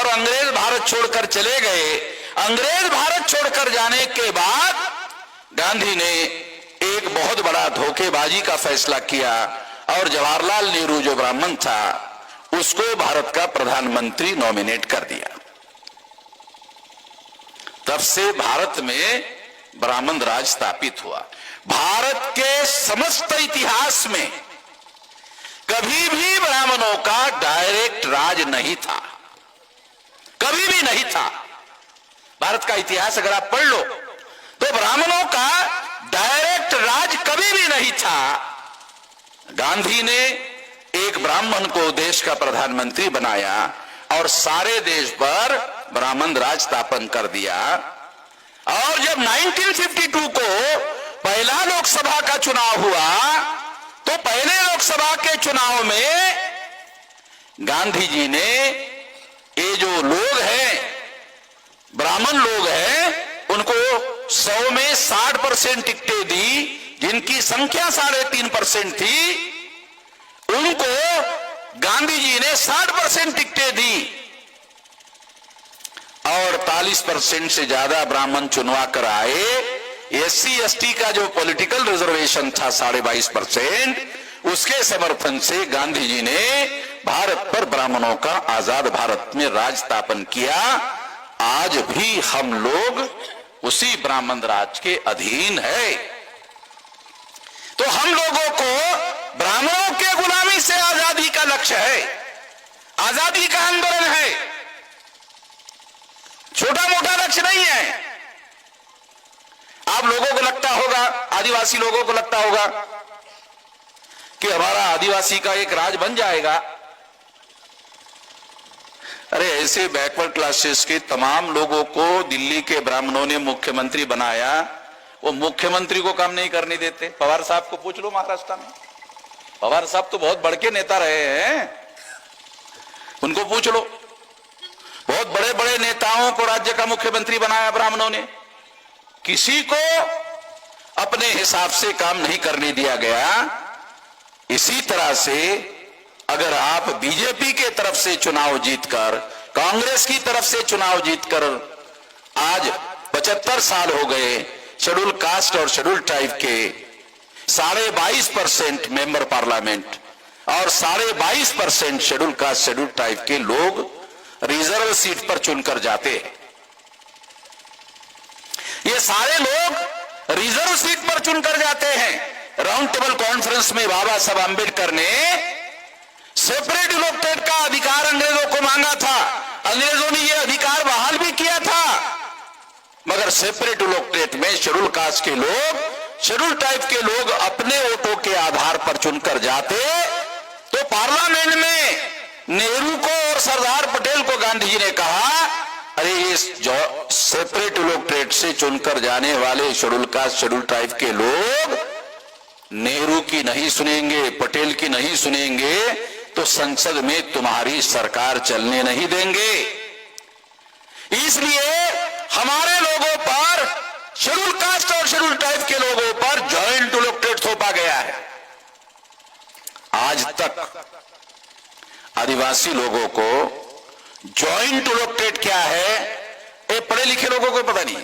और अंग्रेज भारत छोड़कर चले गए। अंग्रेज भारत छोड़कर जाने के बाद गांधी ने एक बहुत बड़ा धोखेबाजी का फैसला किया और जवाहरलाल नेहरू जो ब्राह्मण था उसको भारत का प्रधानमंत्री नॉमिनेट कर दिया। तब से भारत में ब्राह्मण राज स्थापित हुआ। भारत के समस्त इतिहास में कभी भी ब्राह्मणों का डायरेक्ट राज नहीं था, कभी भी नहीं था। भारत का इतिहास अगर आप पढ़ लो तो ब्राह्मणों का डायरेक्ट राज कभी भी नहीं था। गांधी ने एक ब्राह्मण को देश का प्रधानमंत्री बनाया और सारे देश पर ब्राह्मण राज स्थापन कर दिया। और जब 1952 को पहला लोकसभा का चुनाव हुआ तो पहले लोकसभा के चुनाव में गांधी जी ने ये जो लोग हैं, ब्राह्मण लोग हैं, उनको 100 में 60% टिकटें दी। जिनकी संख्या 3.5% थी उनको गांधी जी ने 60% टिकटें दी और 48% से ज्यादा ब्राह्मण चुनवा कर आए। SC ST का जो पॉलिटिकल रिजर्वेशन था 22.5%, उसके समर्थन से गांधी जी ने भारत पर ब्राह्मणों का आजाद भारत में राज स्थापन किया। आज भी हम लोग उसी ब्राह्मण राज के अधीन है। तो हम लोगों को ब्राह्मणों के गुलामी से आजादी का लक्ष्य है, आजादी का आंदोलन है, छोटा मोटा लक्ष्य नहीं है। आप लोगों को लगता होगा, आदिवासी लोगों को लगता होगा कि हमारा आदिवासी का एक राज बन जाएगा। अरे ऐसे बैकवर्ड क्लासेस के तमाम लोगों को दिल्ली के ब्राह्मणों ने मुख्यमंत्री बनाया, वो मुख्यमंत्री को काम नहीं करने देते। पवार साहब को पूछ लो महाराष्ट्र में, पवार साहब तो बहुत बड़के नेता रहे हैं, उनको पूछ लो। बहुत बड़े बड़े नेताओं को राज्य का मुख्यमंत्री बनाया ब्राह्मणों ने, किसी को अपने हिसाब से काम नहीं करने दिया गया। इसी तरह से अगर आप बीजेपी के तरफ से चुनाव जीतकर, कांग्रेस की तरफ से चुनाव जीतकर, आज 75 साल हो गए, शेड्यूल कास्ट और शेड्यूल ट्राइब के 22.5% मेंबर पार्लियामेंट और 22.5% शेड्यूल कास्ट शेड्यूल ट्राइब के लोग रिजर्व सीट पर चुनकर जाते हैं। ये सारे लोग रिजर्व सीट पर चुनकर जाते हैं। राउंड टेबल कॉन्फ्रेंस में बाबा साहब आंबेडकर ने सेपरेट इलेक्टेड का अधिकार अंग्रेजों को मांगा था, अंग्रेजों ने यह अधिकार बहाल भी किया था, मगर सेपरेट इलेक्टेड में शेड्यूल कास्ट के लोग, शेड्यूल टाइप के लोग अपने वोटों के आधार पर चुनकर जाते। तो पार्लियामेंट में नेहरू को और सरदार पटेल को गांधी जी ने कहा, अरे ये जो सेपरेट इलेक्टेड से चुनकर जाने वाले शेड्यूल कास्ट शेड्यूल टाइप के लोग नेहरू की नहीं सुनेंगे, पटेल की नहीं सुनेंगे तो संसद में तुम्हारी सरकार चलने नहीं देंगे। इसलिए हमारे लोगों पर, शेड्यूल कास्ट और शेड्यूल टाइप के लोगों पर जॉइंट इलेक्टेड थोपा गया है। आज तक आदिवासी लोगों को जॉइंट इलेक्टेड क्या है ये पढ़े लिखे लोगों को पता नहीं,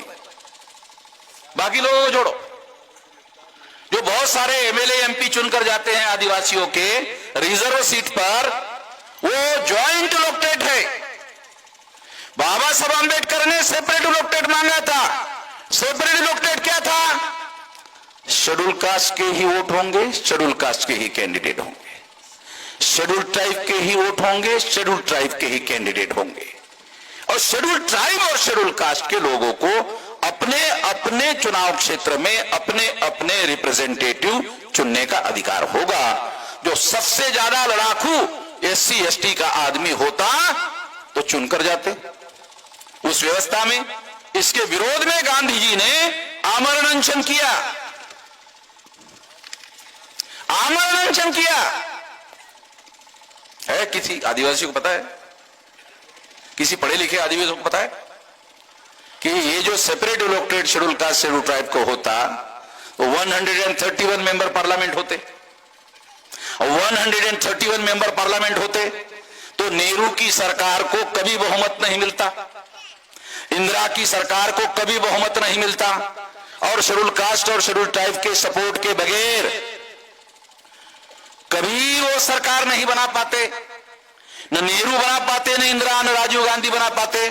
बाकी लोगों को छोड़ो। जो बहुत सारे एमएलए एमपी चुनकर जाते हैं आदिवासियों के रिजर्व सीट पर, वो जॉइंट इलेक्टेड है। बाबा साहब आंबेडकर ने सेपरेट इलेक्टेड मांगा था। सेपरेट इलेक्टेड क्या था? शेड्यूल कास्ट के ही वोट होंगे, शेड्यूल कास्ट के ही कैंडिडेट होंगे, शेड्यूल ट्राइब के ही वोट होंगे, शेड्यूल ट्राइब के ही कैंडिडेट होंगे। और शेड्यूल ट्राइब और शेड्यूल कास्ट के लोगों को अपने अपने चुनाव क्षेत्र में अपने अपने रिप्रेजेंटेटिव चुनने का अधिकार होगा। जो सबसे ज्यादा लड़ाकू SC ST का आदमी होता तो चुनकर जाते उस व्यवस्था में। इसके विरोध में गांधी जी ने आमरण अनशन किया, आमरण अनशन किया। है किसी आदिवासी को पता है, किसी पढ़े लिखे आदिवासी को पता है कि ये जो separate elected schedule caste schedule tribe को होता तो 131 मेंबर पार्लियामेंट होते, 131 मेंबर पार्लियामेंट होते तो तो नेहरू की सरकार को कभी बहुमत नहीं मिलता, इंदिरा की सरकार को कभी बहुमत नहीं मिलता, और शेड्यूल कास्ट और शेड्यूल ट्राइब के सपोर्ट के बगैर कभी वो सरकार नहीं बना पाते। न नेहरू बना पाते, न इंदिरा, न राजीव गांधी बना पाते,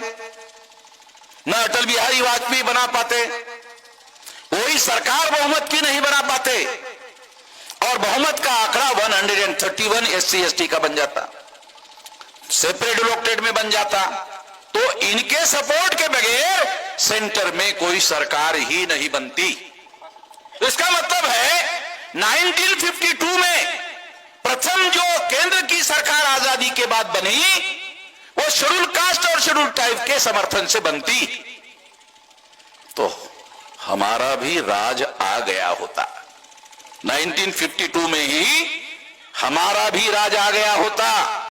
न अटल बिहारी वाजपेयी बना पाते। कोई सरकार बहुमत की नहीं बना पाते, और बहुमत का आंकड़ा 131 SC ST का बन जाता, सेपरेट इलेक्टेड में बन जाता। तो इनके सपोर्ट के बगैर सेंटर में कोई सरकार ही नहीं बनती। तो इसका मतलब है 1952 में प्रथम जो केंद्र की सरकार आजादी के बाद बनी, वो शेड्यूल कास्ट और शेड्यूल ट्राइब के समर्थन से बनती, तो हमारा भी राज आ गया होता। 1952 में ही हमारा भी राज आ गया होता।